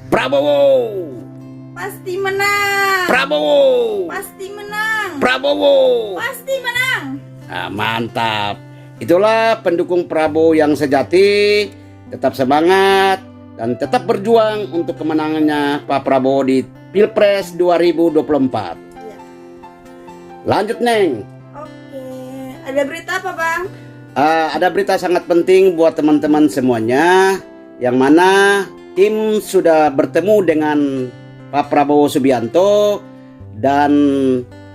Prabowo. Pasti menang. Prabowo. Pasti menang. Prabowo. Pasti menang. Nah, mantap. Itulah pendukung Prabowo yang sejati. Tetap semangat dan tetap berjuang untuk kemenangannya Pak Prabowo di Pilpres 2024. Ya. Lanjut, Neng. Oke. Ada berita apa, Bang? Ada berita sangat penting buat teman-teman semuanya, yang mana tim sudah bertemu dengan Pak Prabowo Subianto dan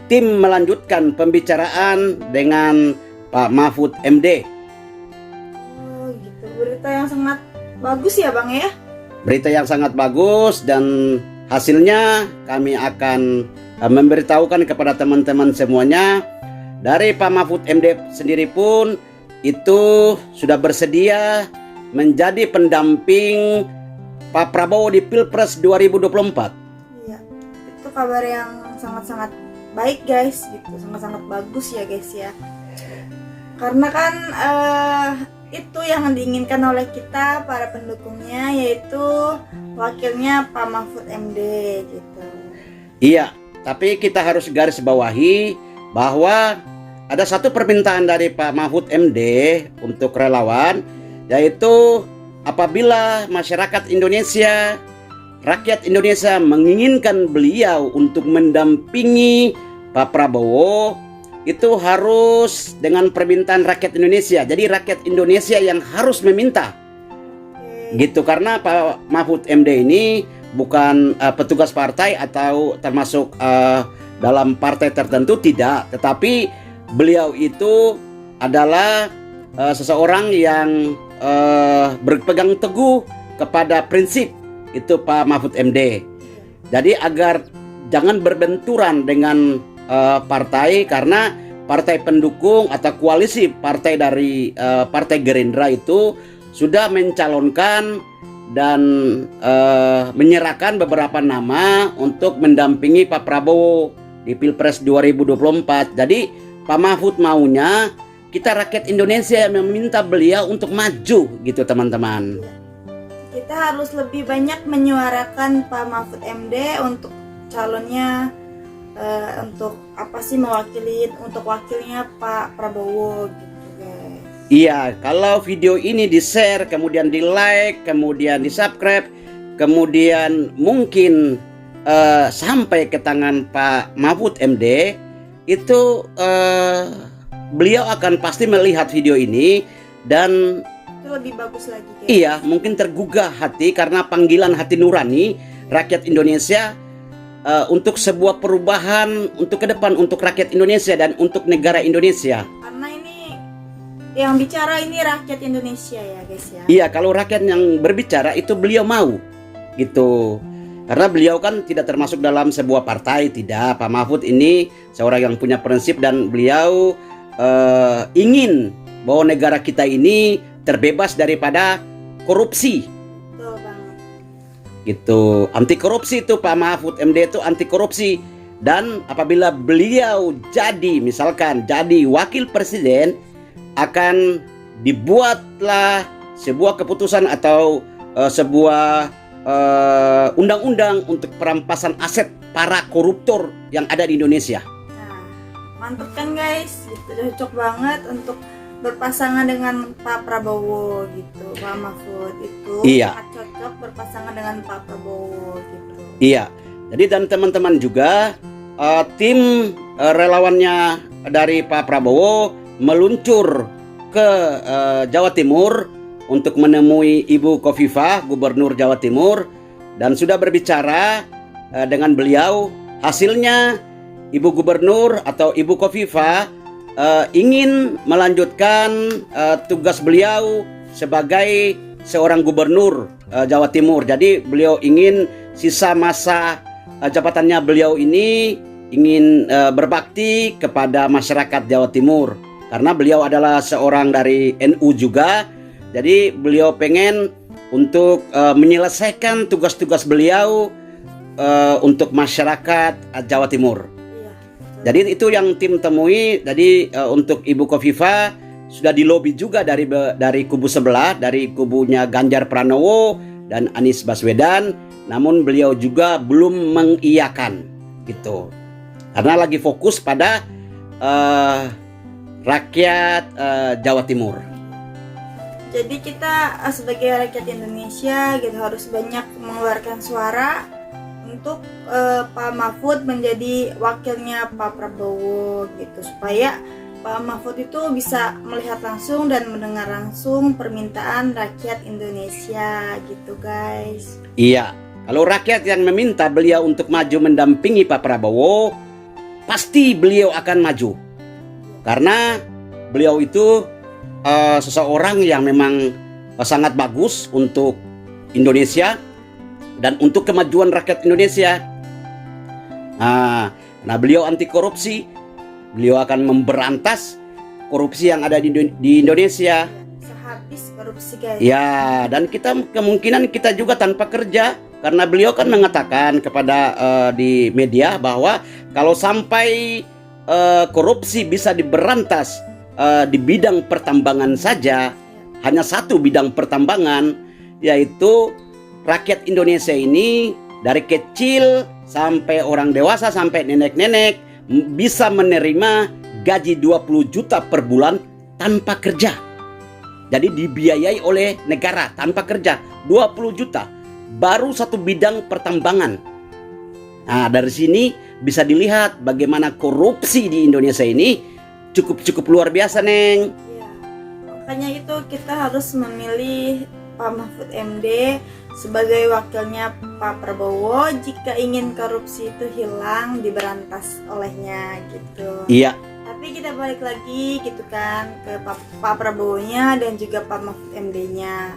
tim melanjutkan pembicaraan dengan Pak Mahfud MD. Oh, gitu. Berita yang sangat bagus ya, Bang ya? Berita yang sangat bagus, dan hasilnya kami akan memberitahukan kepada teman-teman semuanya. Dari Pak Mahfud MD sendiri pun itu sudah bersedia menjadi pendamping Pak Prabowo di Pilpres 2024. Iya. Itu kabar yang sangat-sangat baik, guys, gitu. Sangat-sangat bagus ya, guys ya. Karena kan itu yang diinginkan oleh kita para pendukungnya, yaitu wakilnya Pak Mahfud MD gitu. Iya, tapi kita harus garis bawahi bahwa ada satu permintaan dari Pak Mahfud MD untuk relawan, yaitu apabila masyarakat Indonesia, rakyat Indonesia menginginkan beliau untuk mendampingi Pak Prabowo, itu harus dengan permintaan rakyat Indonesia. Jadi rakyat Indonesia yang harus meminta. Gitu, karena Pak Mahfud MD ini bukan petugas partai atau termasuk dalam partai tertentu, tidak. Tetapi beliau itu adalah seseorang yang berpegang teguh kepada prinsip itu Pak Mahfud MD. Jadi agar jangan berbenturan dengan partai, karena partai pendukung atau koalisi partai dari Partai Gerindra itu sudah mencalonkan dan menyerahkan beberapa nama untuk mendampingi Pak Prabowo di Pilpres 2024. Jadi Pak Mahfud maunya kita rakyat Indonesia yang meminta beliau untuk maju, gitu teman-teman. Kita harus lebih banyak menyuarakan Pak Mahfud MD untuk calonnya, untuk apa sih, mewakili untuk wakilnya Pak Prabowo gitu, guys. Iya, kalau video ini di-share, kemudian di-like, kemudian di-subscribe, kemudian mungkin sampai ke tangan Pak Mahfud MD, itu beliau akan pasti melihat video ini dan itu lebih bagus lagi, guys. Iya, mungkin tergugah hati karena panggilan hati nurani rakyat Indonesia untuk sebuah perubahan untuk ke depan, untuk rakyat Indonesia dan untuk negara Indonesia. Karena ini yang bicara ini rakyat Indonesia ya, guys ya. Iya, kalau rakyat yang berbicara itu beliau mau, gitu. Karena beliau kan tidak termasuk dalam sebuah partai, tidak. Pak Mahfud ini seorang yang punya prinsip dan beliau ingin bahwa negara kita ini terbebas daripada korupsi. Betul banget. Gitu, anti korupsi itu Pak Mahfud MD itu anti korupsi. Dan apabila beliau jadi, misalkan jadi wakil presiden, akan dibuatlah sebuah keputusan atau sebuah undang-undang untuk perampasan aset para koruptor yang ada di Indonesia. Nah, mantep kan, guys? Gitu, cocok banget untuk berpasangan dengan Pak Prabowo gitu. Pak Mahfud itu Iya. sangat cocok berpasangan dengan Pak Prabowo gitu. Iya. Jadi dan teman-teman juga tim relawannya dari Pak Prabowo meluncur ke Jawa Timur untuk menemui Ibu Khofifah, Gubernur Jawa Timur, dan sudah berbicara dengan beliau. Hasilnya Ibu Gubernur atau Ibu Khofifah ingin melanjutkan tugas beliau sebagai seorang gubernur Jawa Timur. Jadi beliau ingin sisa masa jabatannya beliau ini ingin berbakti kepada masyarakat Jawa Timur, karena beliau adalah seorang dari NU juga. Jadi beliau pengen untuk menyelesaikan tugas-tugas beliau untuk masyarakat Jawa Timur. Jadi itu yang tim temui. Jadi untuk Ibu Khofifah sudah dilobi juga dari kubu sebelah, dari kubunya Ganjar Pranowo dan Anies Baswedan. namun beliau juga belum mengiyakan gitu. Karena lagi fokus pada rakyat Jawa Timur. Jadi kita sebagai rakyat Indonesia gitu harus banyak mengeluarkan suara untuk Pak Mahfud menjadi wakilnya Pak Prabowo gitu, supaya Pak Mahfud itu bisa melihat langsung dan mendengar langsung permintaan rakyat Indonesia gitu guys. Iya, kalau rakyat yang meminta beliau untuk maju mendampingi Pak Prabowo, pasti beliau akan maju. Karena beliau itu seseorang yang memang sangat bagus untuk Indonesia dan untuk kemajuan rakyat Indonesia. Nah, beliau anti korupsi. Beliau akan memberantas korupsi yang ada di Indonesia. Sehabis korupsi guys. Ya, dan kemungkinan kita juga tanpa kerja, karena beliau kan mengatakan kepada di media bahwa kalau sampai korupsi bisa diberantas di bidang pertambangan saja, hanya satu bidang pertambangan, yaitu rakyat Indonesia ini dari kecil sampai orang dewasa sampai nenek-nenek bisa menerima gaji 20 juta per bulan tanpa kerja. Jadi dibiayai oleh negara tanpa kerja 20 juta. Baru satu bidang pertambangan. Nah, dari sini bisa dilihat bagaimana korupsi di Indonesia ini cukup luar biasa, Neng. Ya, makanya itu kita harus memilih Pak Mahfud MD sebagai wakilnya Pak Prabowo jika ingin korupsi itu hilang, diberantas olehnya gitu. Iya. Tapi kita balik lagi gitu kan ke Pak Prabowo-nya dan juga Pak Mahfud MD-nya.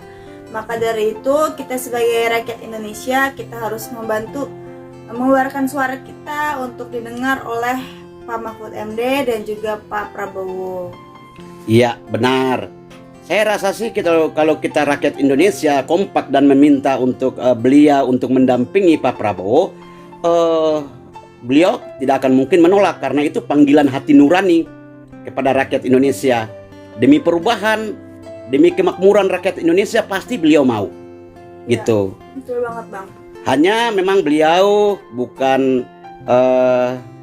Maka dari itu kita sebagai rakyat Indonesia kita harus membantu mengeluarkan suara kita untuk didengar oleh Pak Mahfud MD dan juga Pak Prabowo. Iya, benar. Saya rasa sih kalau kita rakyat Indonesia kompak dan meminta untuk beliau untuk mendampingi Pak Prabowo, beliau tidak akan mungkin menolak, karena itu panggilan hati nurani kepada rakyat Indonesia. Demi perubahan, demi kemakmuran rakyat Indonesia pasti beliau mau. Gitu. Ya, betul banget, Bang. Hanya memang beliau bukan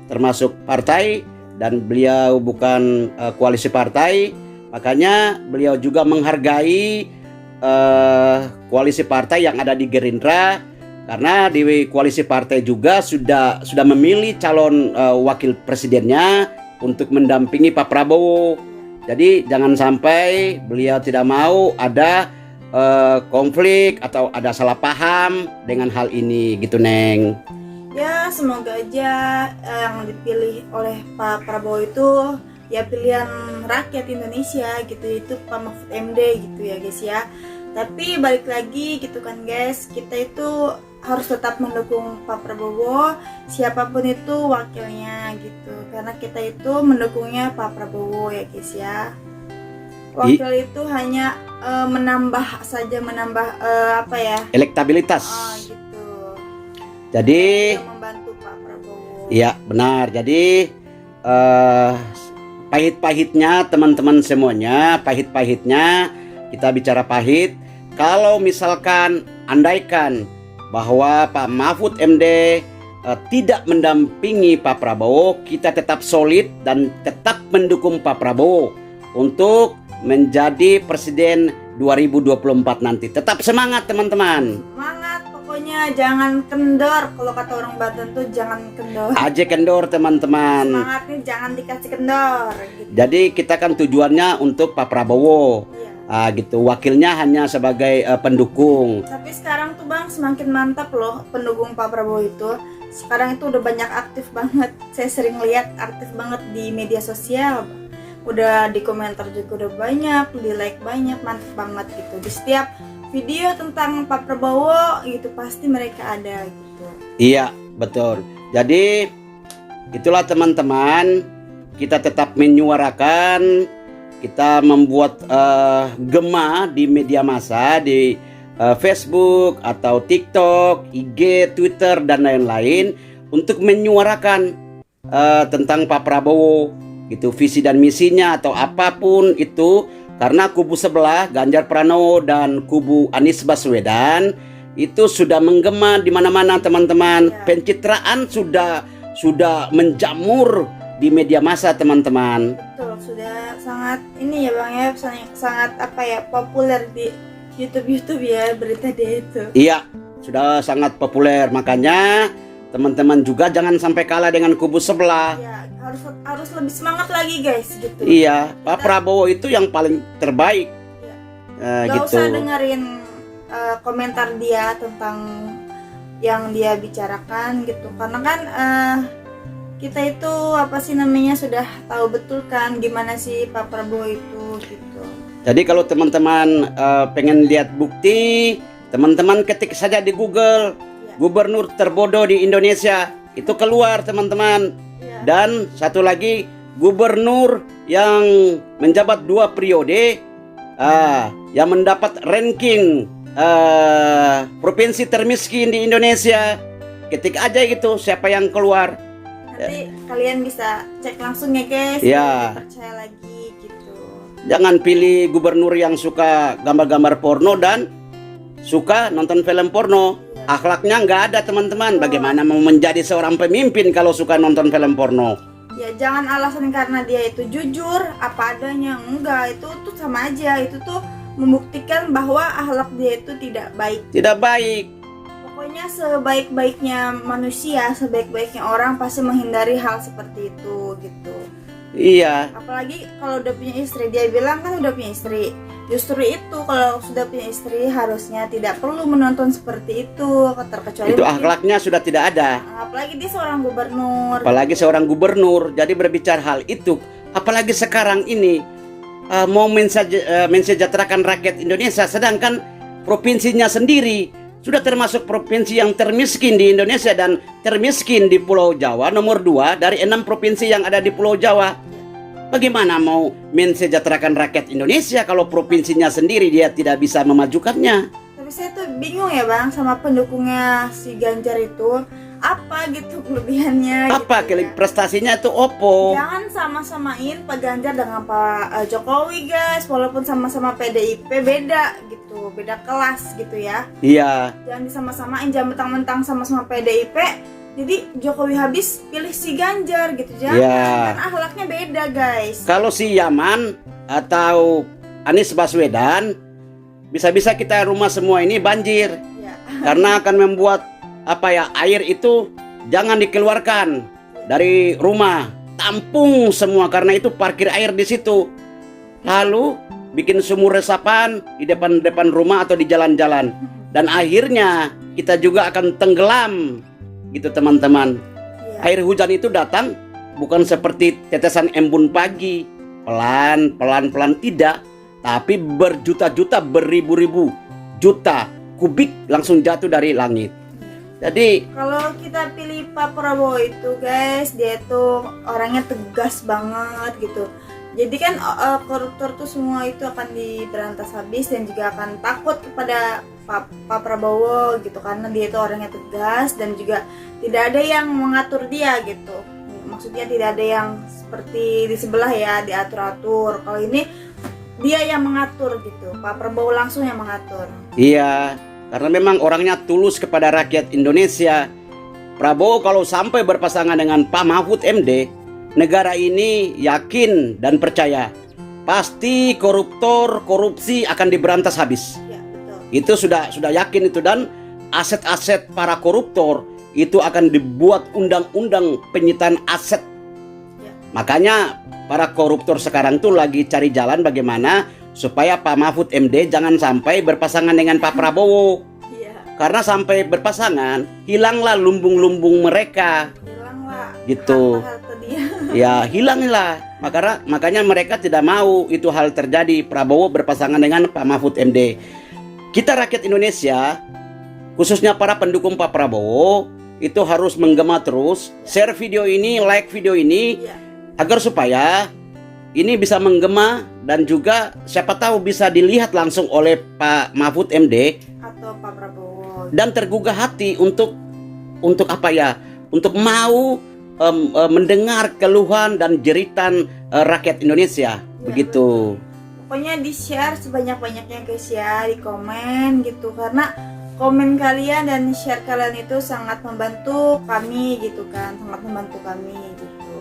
termasuk partai dan beliau bukan koalisi partai. Makanya beliau juga menghargai koalisi partai yang ada di Gerindra, karena di koalisi partai juga sudah memilih calon wakil presidennya untuk mendampingi Pak Prabowo. Jadi jangan sampai beliau tidak mau ada konflik atau ada salah paham dengan hal ini gitu, Neng. Ya, semoga aja yang dipilih oleh Pak Prabowo itu ya pilihan rakyat Indonesia gitu, itu Pak Mahfud MD gitu ya guys ya. Tapi balik lagi gitu kan guys, kita itu harus tetap mendukung Pak Prabowo siapapun itu wakilnya gitu, karena kita itu mendukungnya Pak Prabowo ya guys ya. Wakil itu hanya menambah apa ya, elektabilitas. Gitu. Jadi membantu Pak Prabowo. Iya benar. Jadi pahit-pahitnya teman-teman semuanya, pahit-pahitnya kita bicara pahit. Kalau misalkan andaikan bahwa Pak Mahfud MD tidak mendampingi Pak Prabowo, kita tetap solid dan tetap mendukung Pak Prabowo untuk menjadi presiden 2024 nanti. Tetap semangat teman-teman. Semangat pokoknya, jangan kendor. Kalau kata orang Banten tuh jangan kendor. Aja kendor teman-teman. Semangatnya jangan dikasih kendor gitu. Jadi kita kan tujuannya untuk Pak Prabowo. Iya. Gitu. Wakilnya hanya sebagai pendukung. Tapi sekarang tuh Bang semakin mantap loh pendukung Pak Prabowo itu. Sekarang itu udah banyak aktif banget. Saya sering lihat aktif banget di media sosial. Udah di komentar juga udah banyak, di like banyak, mantap banget gitu. Di setiap video tentang Pak Prabowo gitu pasti mereka ada gitu. Iya, betul. Jadi itulah teman-teman, kita tetap menyuarakan, kita membuat gema di media massa, di Facebook atau TikTok, IG, Twitter dan lain-lain untuk menyuarakan tentang Pak Prabowo gitu, visi dan misinya atau apapun itu, karena kubu sebelah Ganjar Pranowo dan kubu Anies Baswedan itu sudah menggema di mana-mana teman-teman. Ya. Pencitraan sudah menjamur di media massa teman-teman. Betul, sudah sangat ini ya Bang ya, sangat apa ya, populer di YouTube ya berita dia itu. Iya, sudah sangat populer. Makanya teman-teman juga jangan sampai kalah dengan kubu sebelah. Ya, harus lebih semangat lagi guys gitu. Iya, Pak Prabowo itu yang paling terbaik. Gak Gitu. usah dengerin komentar dia tentang yang dia bicarakan gitu, karena kan kita itu apa sih namanya sudah tahu betul kan gimana sih Pak Prabowo itu gitu. Jadi kalau teman-teman pengen lihat bukti, teman-teman ketik saja di Google Ya. gubernur terbodoh di Indonesia, itu keluar teman-teman. Ya. Dan satu lagi gubernur yang menjabat 2 periode, yang mendapat ranking provinsi termiskin di Indonesia. Ketik aja gitu siapa yang keluar. Nanti kalian bisa cek langsung ya guys, Ya. percaya lagi gitu. Jangan pilih gubernur yang suka gambar-gambar porno dan suka nonton film porno. Akhlaknya nggak ada teman-teman. Bagaimana mau menjadi seorang pemimpin kalau suka nonton film porno? Ya jangan alasan karena dia itu jujur apa adanya, enggak, itu tuh sama aja, itu tuh membuktikan bahwa akhlak dia itu tidak baik. Tidak baik. Pokoknya sebaik-baiknya manusia, sebaik-baiknya orang pasti menghindari hal seperti itu gitu. Iya. Apalagi kalau udah punya istri, dia bilang kan udah punya istri. Justru itu kalau sudah punya istri harusnya tidak perlu menonton seperti itu, terkecuali Itu mungkin- akhlaknya sudah tidak ada. apalagi dia seorang gubernur. Apalagi seorang gubernur. Jadi berbicara hal itu, apalagi sekarang ini mau mensejahterakan rakyat Indonesia, sedangkan provinsinya sendiri sudah termasuk provinsi yang termiskin di Indonesia dan termiskin di Pulau Jawa, nomor 2 dari 6 provinsi yang ada di Pulau Jawa. Bagaimana mau mensejahterakan rakyat Indonesia kalau provinsinya sendiri dia tidak bisa memajukannya? Tapi saya tuh bingung ya Bang sama pendukungnya si Ganjar itu, apa gitu kelebihannya Apa gitu ya. prestasinya itu opo? Jangan sama-samain Pak Ganjar dengan Pak Jokowi guys, walaupun sama-sama PDIP beda gitu, beda kelas gitu ya. Iya. Jangan disama-samain, jangan mentang-mentang sama-sama PDIP jadi Jokowi habis pilih si Ganjar gitu, jangan. Ya. Kan akhlaknya beda guys. Kalau si Yaman atau Anies Baswedan, bisa-bisa kita rumah semua ini banjir. Ya. Karena akan membuat air itu jangan dikeluarkan dari rumah, tampung semua karena itu parkir air di situ. Lalu bikin sumur resapan di depan rumah atau di jalan-jalan, dan akhirnya kita juga akan tenggelam gitu teman-teman. Ya. Air hujan itu datang bukan seperti tetesan embun pagi, pelan-pelan tidak, tapi berjuta-juta, beribu-ribu juta kubik langsung jatuh dari langit. Jadi Kalau kita pilih Pak Prabowo itu guys, dia tuh orangnya tegas banget gitu. Jadi kan koruptor tuh semua itu akan diberantas habis dan juga akan takut kepada Pak Prabowo gitu, karena dia itu orangnya tegas dan juga tidak ada yang mengatur dia gitu. Maksudnya tidak ada yang seperti di sebelah ya diatur-atur. Kalau ini dia yang mengatur gitu. Pak Prabowo langsung yang mengatur. iya, karena memang orangnya tulus kepada rakyat Indonesia. Prabowo kalau sampai berpasangan dengan Pak Mahfud MD, negara ini yakin dan percaya pasti korupsi akan diberantas habis. Ya, betul. Itu sudah yakin itu, dan aset-aset para koruptor itu akan dibuat undang-undang penyitaan aset. Ya. Makanya para koruptor sekarang tuh lagi cari jalan bagaimana supaya Pak Mahfud MD jangan sampai berpasangan dengan Pak Prabowo. Iya. Karena sampai berpasangan, hilanglah lumbung-lumbung mereka. Hilanglah Gitu. harta dia. Ya, hilanglah. Makanya mereka tidak mau itu hal terjadi, Prabowo berpasangan dengan Pak Mahfud MD. Kita rakyat Indonesia, khususnya para pendukung Pak Prabowo, itu harus menggema terus, share video ini, like video ini, Iya. agar supaya ini bisa menggema dan juga siapa tahu bisa dilihat langsung oleh Pak Mahfud MD Atau Pak Prabowo. dan tergugah hati untuk apa ya? Untuk mau mendengar keluhan dan jeritan rakyat Indonesia. Ya, Begitu. Pokoknya di-share sebanyak-banyaknya guys ya, di komen gitu, karena komen kalian dan share kalian itu sangat membantu kami gitu kan, sangat membantu kami gitu.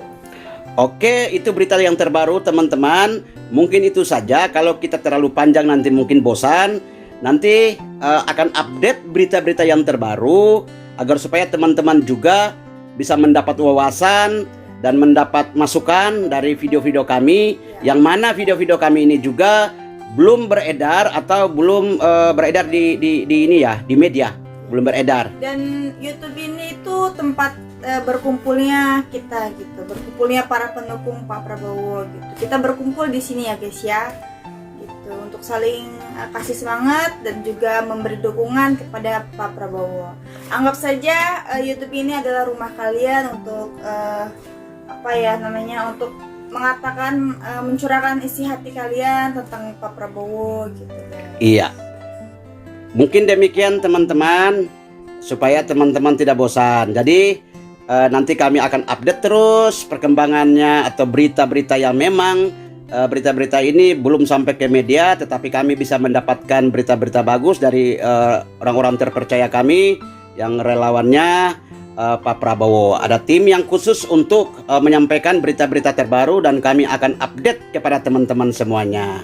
Oke, itu berita yang terbaru teman-teman. Mungkin itu saja. Kalau kita terlalu panjang nanti mungkin bosan. Nanti akan update berita-berita yang terbaru agar supaya teman-teman juga bisa mendapat wawasan dan mendapat masukan dari video-video kami. Yang mana video-video kami ini juga belum beredar atau belum beredar di ini ya, di media, belum beredar. Dan YouTube ini itu tempat berkumpulnya kita gitu, berkumpulnya para pendukung Pak Prabowo gitu. Kita berkumpul di sini ya guys ya, gitu untuk saling kasih semangat dan juga memberi dukungan kepada Pak Prabowo. Anggap saja YouTube ini adalah rumah kalian untuk untuk mengatakan mencurahkan isi hati kalian tentang Pak Prabowo gitu. Iya. Mungkin demikian teman-teman, supaya teman-teman tidak bosan. Jadi nanti kami akan update terus perkembangannya atau berita-berita yang memang berita-berita ini belum sampai ke media, tetapi kami bisa mendapatkan berita-berita bagus dari orang-orang terpercaya kami yang relawannya Pak Prabowo. Ada tim yang khusus untuk menyampaikan berita-berita terbaru dan kami akan update kepada teman-teman semuanya.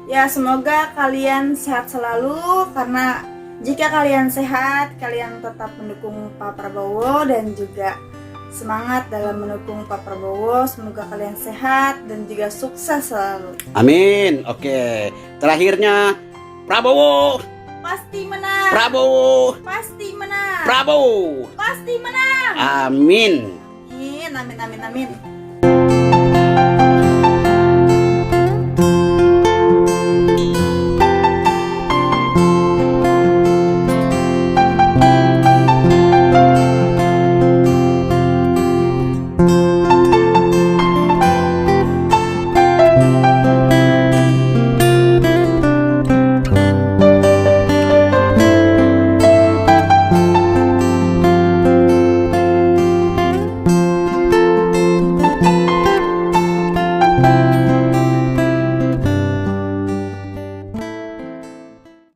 Ya, semoga kalian sehat selalu, karena jika kalian sehat, kalian tetap mendukung Pak Prabowo dan juga semangat dalam mendukung Pak Prabowo. Semoga kalian sehat dan juga sukses selalu. Amin. Oke. Terakhirnya, Prabowo pasti menang. Prabowo Pasti menang. Prabowo Pasti menang. Amin. Amin, amin, amin, amin.